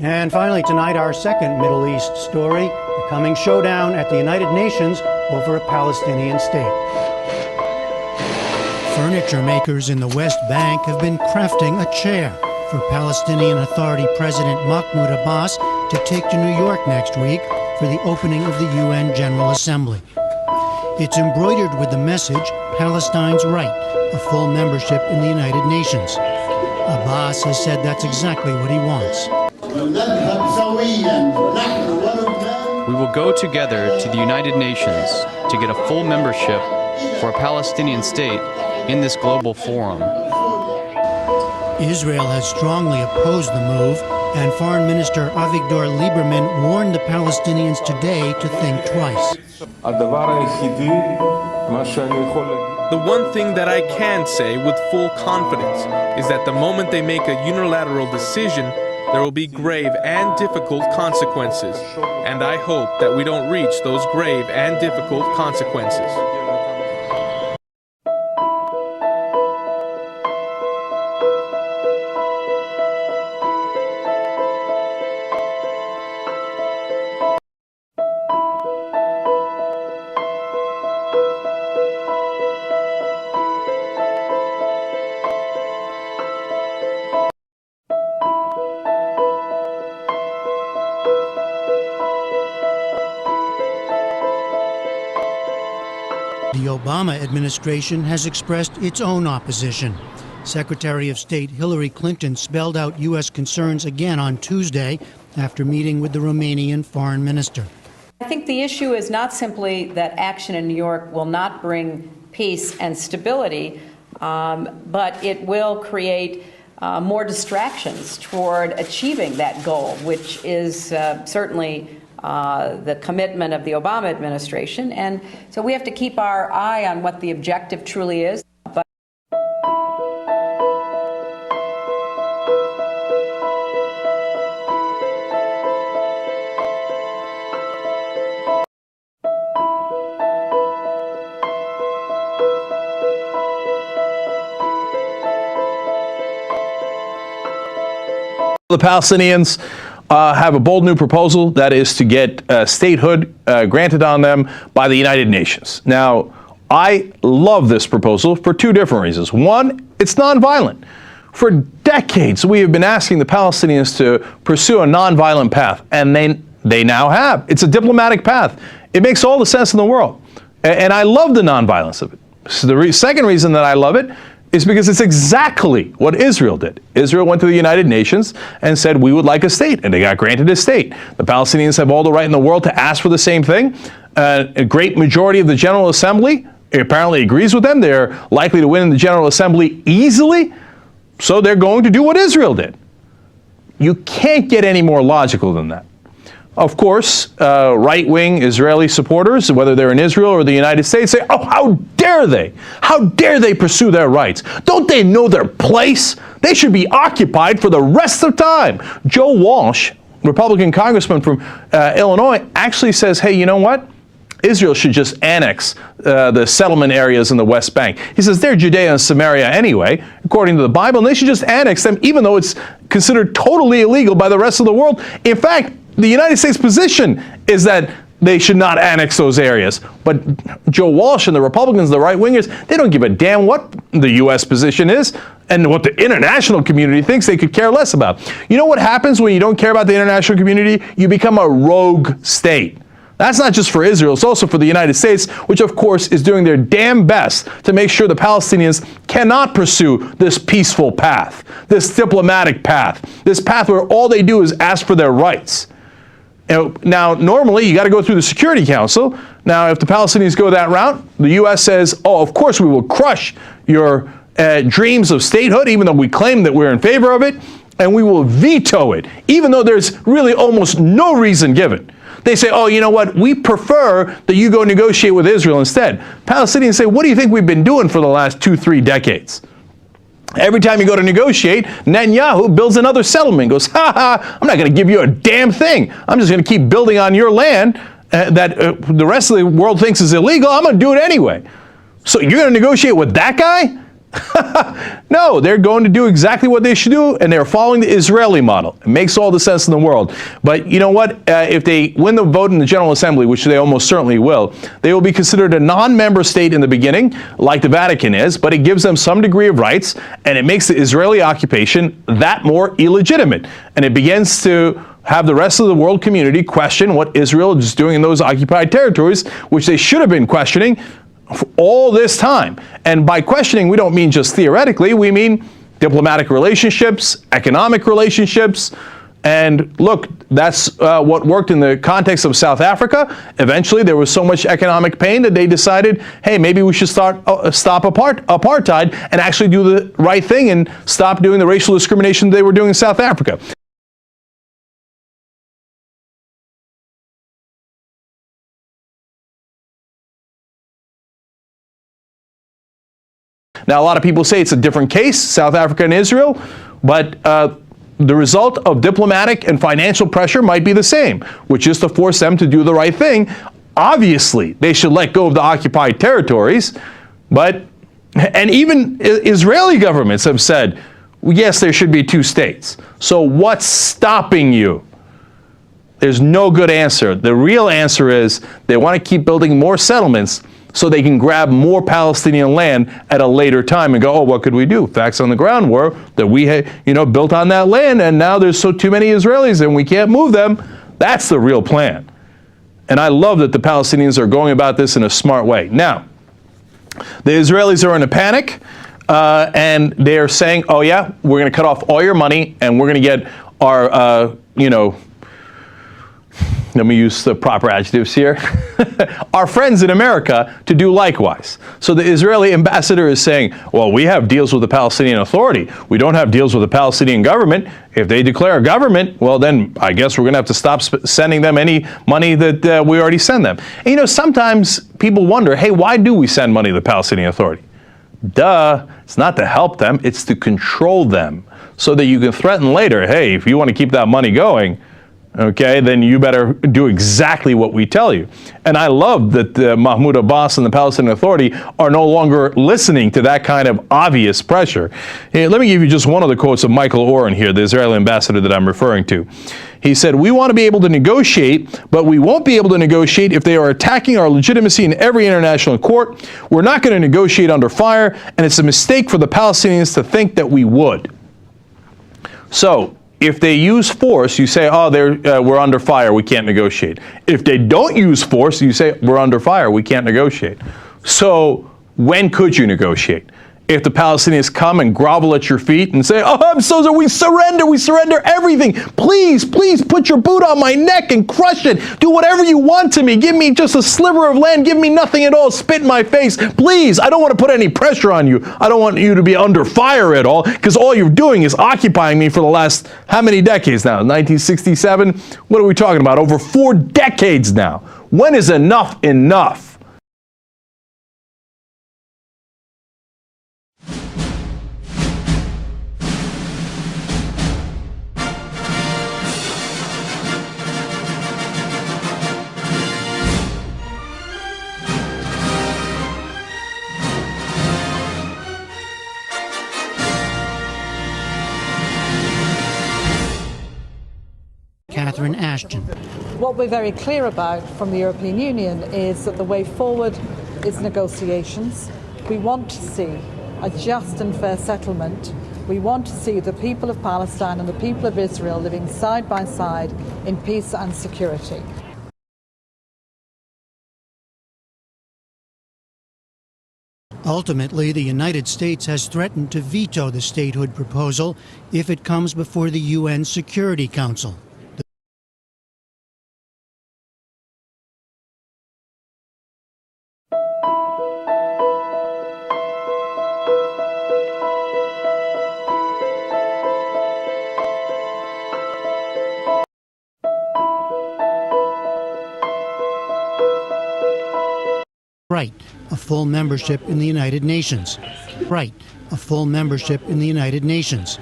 And finally tonight, our second Middle East story, the coming showdown at the United Nations over a Palestinian state. Furniture makers in the West Bank have been crafting a chair for Palestinian Authority President Mahmoud Abbas to take to New York next week for the opening of the UN General Assembly. It's embroidered with the message, Palestine's right, a full membership in the United Nations. Abbas has said that's exactly what he wants. We will go together to the United Nations to get a full membership for a Palestinian state in this global forum. Israel has strongly opposed the move, and Foreign Minister Avigdor Lieberman warned the Palestinians today to think twice. The one thing that I can say with full confidence is that the moment they make a unilateral decision, there will be grave and difficult consequences. And I hope that we don't reach those grave and difficult consequences. The Obama administration has expressed its own opposition. Secretary of State Hillary Clinton spelled out U.S. concerns again on Tuesday after meeting with the Romanian foreign minister. I think the issue is not simply that action in New York will not bring peace and stability, but it will create more distractions toward achieving that goal, which is certainly the commitment of the Obama administration. And so we have to keep our eye on what the objective truly is. But the Palestinians have a bold new proposal, that is to get statehood granted on them by the United Nations. Now, I love this proposal for two different reasons. One, it's nonviolent. For decades, we have been asking the Palestinians to pursue a nonviolent path, and they now have. It's a diplomatic path. It makes all the sense in the world. And I love the nonviolence of it. So the second reason that I love it is because it's exactly what Israel did. Israel went to the United Nations and said, we would like a state, and they got granted a state. The Palestinians have all the right in the world to ask for the same thing. A great majority of the General Assembly apparently agrees with them. They're likely to win in the General Assembly easily, so they're going to do what Israel did. You can't get any more logical than that. Of course, right-wing Israeli supporters, whether they're in Israel or the United States, say, oh, how dare they? How dare they pursue their rights? Don't they know their place? They should be occupied for the rest of time. Joe Walsh, Republican congressman from Illinois, actually says, hey, you know what? Israel should just annex the settlement areas in the West Bank. He says they're Judea and Samaria anyway, according to the Bible, and they should just annex them, even though it's considered totally illegal by the rest of the world. In fact, the United States position is that they should not annex those areas. But Joe Walsh and the Republicans, the right-wingers, they don't give a damn what the U.S. position is and what the international community thinks. They could care less about. You know what happens when you don't care about the international community? You become a rogue state. That's not just for Israel, it's also for the United States, which of course is doing their damn best to make sure the Palestinians cannot pursue this peaceful path, this diplomatic path, this path where all they do is ask for their rights. Now, normally, you got to go through the Security Council. Now, if the Palestinians go that route, the U.S. says, oh, of course we will crush your dreams of statehood, even though we claim that we're in favor of it, and we will veto it, even though there's really almost no reason given. They say, oh, you know what, we prefer that you go negotiate with Israel instead. Palestinians say, what do you think we've been doing for the last 2-3 decades? Every time you go to negotiate, Netanyahu builds another settlement. Goes, I'm not going to give you a damn thing. I'm just going to keep building on your land that the rest of the world thinks is illegal. I'm going to do it anyway. So you're going to negotiate with that guy? No, they're going to do exactly what they should do, and they're following the Israeli model. It makes all the sense in the world. But you know what? If they win the vote in the General Assembly, which they almost certainly will, they will be considered a non-member state in the beginning, like the Vatican is, but it gives them some degree of rights, and it makes the Israeli occupation that more illegitimate. And it begins to have the rest of the world community question what Israel is doing in those occupied territories, which they should have been questioning for all this time. And by questioning, we don't mean just theoretically, we mean diplomatic relationships, economic relationships. And look, that's what worked in the context of South Africa. Eventually, there was so much economic pain that they decided, hey, maybe we should stop apartheid and actually do the right thing and stop doing the racial discrimination they were doing in South Africa. Now, a lot of people say it's a different case, South Africa and Israel, but the result of diplomatic and financial pressure might be the same, which is to force them to do the right thing. Obviously, they should let go of the occupied territories, and even Israeli governments have said, yes, there should be 2 states. So what's stopping you? There's no good answer. The real answer is they want to keep building more settlements so they can grab more Palestinian land at a later time and go, oh, what could we do? Facts on the ground were that we had, built on that land, and now there's too many Israelis and we can't move them. That's the real plan. And I love that the Palestinians are going about this in a smart way. Now, the Israelis are in a panic, and they're saying, oh yeah, we're going to cut off all your money and we're going to get our, let me use the proper adjectives here, our friends in America to do likewise. So the Israeli ambassador is saying, well, we have deals with the Palestinian Authority. We don't have deals with the Palestinian government. If they declare a government, well, then I guess we're going to have to stop sending them any money that we already send them. And, sometimes people wonder, hey, why do we send money to the Palestinian Authority? Duh, it's not to help them, it's to control them so that you can threaten later, hey, if you want to keep that money going, okay, then you better do exactly what we tell you. And I love that Mahmoud Abbas and the Palestinian Authority are no longer listening to that kind of obvious pressure. Here, let me give you just one of the quotes of Michael Oren here, the Israeli ambassador that I'm referring to. He said, we want to be able to negotiate, but we won't be able to negotiate if they are attacking our legitimacy in every international court. We're not going to negotiate under fire, and it's a mistake for the Palestinians to think that we would. So, if they use force, you say, oh, we're under fire, we can't negotiate. If they don't use force, you say, we're under fire, we can't negotiate. So when could you negotiate? If the Palestinians come and grovel at your feet and say, oh, I'm so sorry, we surrender everything. Please, please put your boot on my neck and crush it. Do whatever you want to me. Give me just a sliver of land. Give me nothing at all. Spit in my face. Please, I don't want to put any pressure on you. I don't want you to be under fire at all, because all you're doing is occupying me for the last, how many decades now? 1967? What are we talking about? Over 4 decades now. When is enough enough? Catherine Ashton. What we're very clear about from the European Union is that the way forward is negotiations. We want to see a just and fair settlement. We want to see the people of Palestine and the people of Israel living side by side in peace and security. Ultimately, the United States has threatened to veto the statehood proposal if it comes before the UN Security Council. Right, a full membership in the United Nations. Right, a full membership in the United Nations.